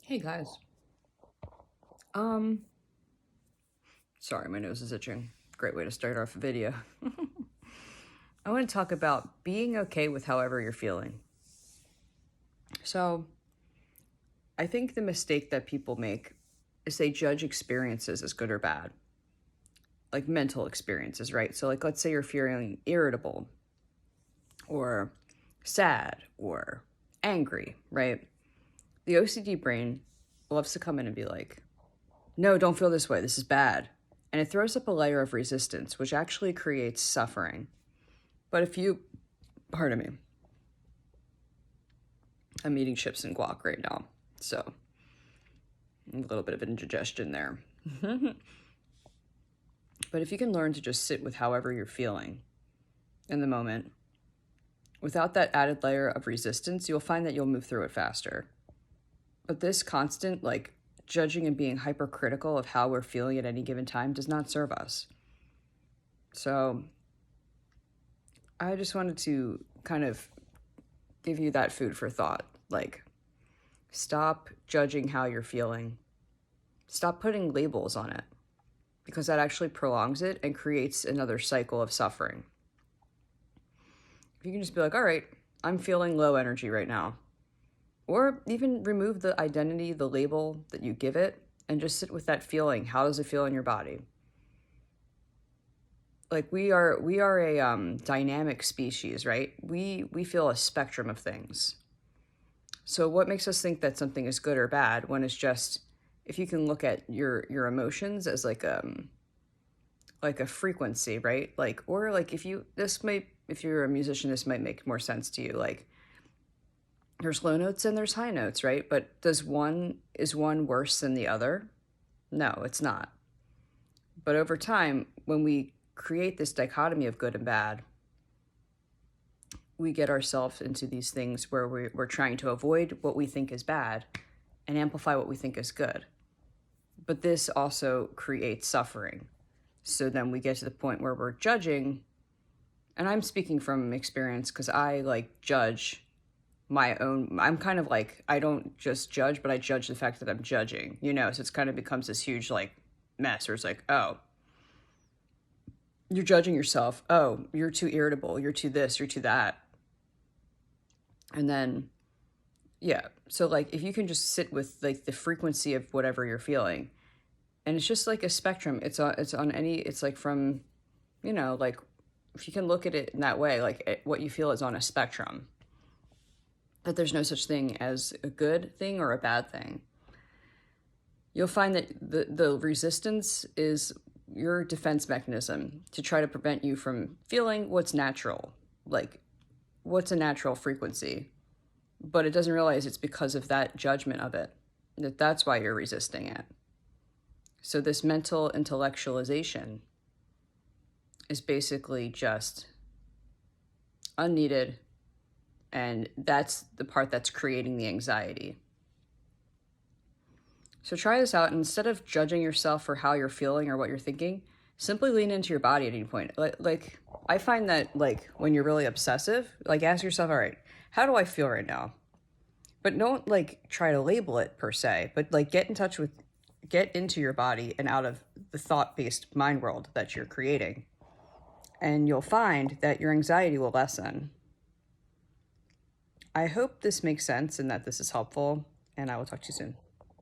Hey guys. Um, Sorry, my nose is itching. Great way to start off a video. I want to talk about being okay with however you're feeling. So, I think the mistake that people make is they judge experiences as good or bad, like mental experiences, right? So, like, let's say you're feeling irritable or sad or angry, right? The OCD brain loves to come in and be like, no, don't feel this way. This is bad. And it throws up a layer of resistance, which actually creates suffering. But if you, pardon me, I'm eating chips and guac right now. So a little bit of indigestion there. But if you can learn to just sit with however you're feeling in the moment, without that added layer of resistance, you'll find that you'll move through it faster. But this constant, like, judging and being hypercritical of how we're feeling at any given time does not serve us. So I just wanted to kind of give you that food for thought. Like, stop judging how you're feeling. Stop putting labels on it, because that actually prolongs it and creates another cycle of suffering. If you can just be like, all right, I'm feeling low energy right now. Or even remove the identity, the label that you give it, and just sit with that feeling. How does it feel in your body? Like, we are a dynamic species, right? We feel a spectrum of things. So what makes us think that something is good or bad when it's just, if you can look at your emotions as like a frequency, right? Like, or like if you're a musician, this might make more sense to you. Like, there's low notes and there's high notes, right? But is one worse than the other? No, it's not. But over time, when we create this dichotomy of good and bad, we get ourselves into these things where we're trying to avoid what we think is bad and amplify what we think is good. But this also creates suffering. So then we get to the point where we're judging, and I'm speaking from experience because I like judge my own. I'm kind of like, I don't just judge, but I judge the fact that I'm judging, so it's kind of becomes this huge like mess where it's like, oh, you're judging yourself. Oh, you're too irritable. You're too this, you're too that. And then, yeah. So like, if you can just sit with like the frequency of whatever you're feeling, and it's just like a spectrum. It's on any, it's like from, like, if you can look at it in that way, like what you feel is on a spectrum, that there's no such thing as a good thing or a bad thing. You'll find that the resistance is your defense mechanism to try to prevent you from feeling what's natural, like what's a natural frequency. But it doesn't realize it's because of that judgment of it, that's why you're resisting it. So this mental intellectualization is basically just unneeded, and that's the part that's creating the anxiety. So try this out, and instead of judging yourself for how you're feeling or what you're thinking, simply lean into your body at any point. Like I find that, like, when you're really obsessive, like, ask yourself, all right, how do I feel right now? But don't like try to label it per se, but like get into your body and out of the thought-based mind world that you're creating. And you'll find that your anxiety will lessen. I hope this makes sense and that this is helpful, and I will talk to you soon.